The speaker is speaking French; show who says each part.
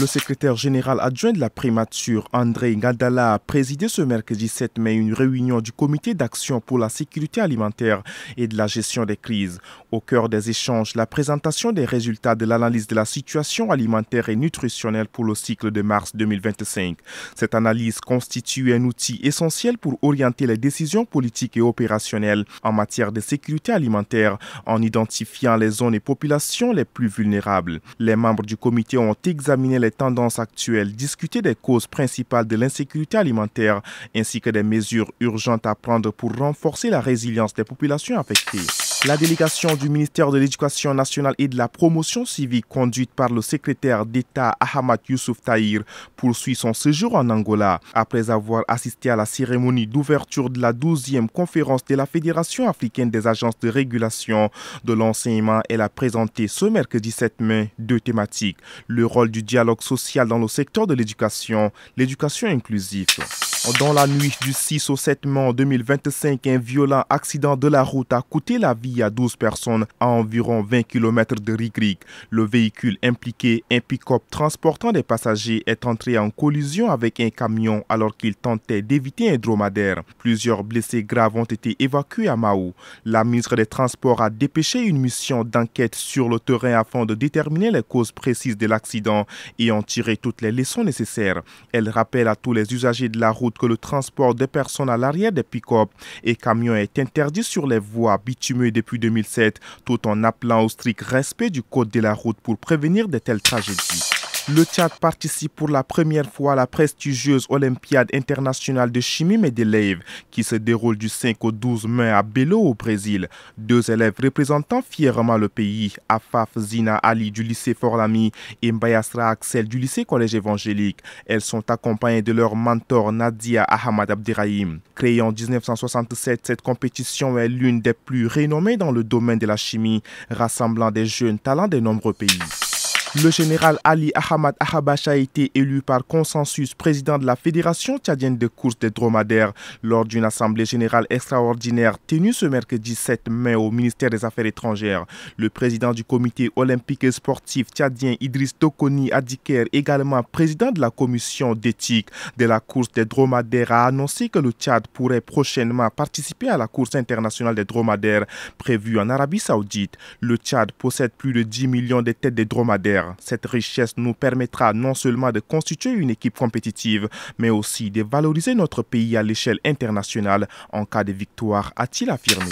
Speaker 1: Le secrétaire général adjoint de la primature, André Ngadala, a présidé ce mercredi 7 mai une réunion du comité d'action pour la sécurité alimentaire et de la gestion des crises. Au cœur des échanges, la présentation des résultats de l'analyse de la situation alimentaire et nutritionnelle pour le cycle de mars 2025. Cette analyse constitue un outil essentiel pour orienter les décisions politiques et opérationnelles en matière de sécurité alimentaire en identifiant les zones et populations les plus vulnérables. Les membres du comité ont examiné les tendances actuelles, discuter des causes principales de l'insécurité alimentaire ainsi que des mesures urgentes à prendre pour renforcer la résilience des populations affectées. La délégation du ministère de l'Éducation nationale et de la promotion civique conduite par le secrétaire d'État Ahmad Youssouf Tahir poursuit son séjour en Angola. Après avoir assisté à la cérémonie d'ouverture de la 12e conférence de la Fédération africaine des agences de régulation de l'enseignement, elle a présenté ce mercredi 7 mai 2 thématiques. Le rôle du dialogue social dans le secteur de l'éducation inclusive. Dans la nuit du 6 au 7 mai 2025, un violent accident de la route a coûté la vie à 12 personnes à environ 20 km de Rigrig. Le véhicule impliqué, un pick-up transportant des passagers, est entré en collision avec un camion alors qu'il tentait d'éviter un dromadaire. Plusieurs blessés graves ont été évacués à Mao. La ministre des Transports a dépêché une mission d'enquête sur le terrain afin de déterminer les causes précises de l'accident et en tirer toutes les leçons nécessaires. Elle rappelle à tous les usagers de la route que le transport de personnes à l'arrière des pick-up et camions est interdit sur les voies bitumées depuis 2007, tout en appelant au strict respect du code de la route pour prévenir de telles tragédies. Le Tchad participe pour la première fois à la prestigieuse Olympiade internationale de chimie Mendeleïev qui se déroule du 5 au 12 mai à Belo au Brésil. 2 élèves représentant fièrement le pays, Afaf Zina Ali du lycée Fort-Lamy et Mbayasra Axel du lycée Collège évangélique. Elles sont accompagnées de leur mentor Nadia Ahmad Abderrahim. Créée en 1967, cette compétition est l'une des plus renommées dans le domaine de la chimie, rassemblant des jeunes talents de nombreux pays. Le général Ali Ahmad Ahabache a été élu par consensus président de la Fédération tchadienne de course des dromadaires lors d'une assemblée générale extraordinaire tenue ce mercredi 7 mai au ministère des Affaires étrangères. Le président du comité olympique et sportif tchadien Idriss Tokoni Adiker, également président de la commission d'éthique de la course des dromadaires, a annoncé que le Tchad pourrait prochainement participer à la course internationale des dromadaires prévue en Arabie Saoudite. Le Tchad possède plus de 10 millions de têtes de dromadaires. Cette richesse nous permettra non seulement de constituer une équipe compétitive, mais aussi de valoriser notre pays à l'échelle internationale en cas de victoire, a-t-il affirmé.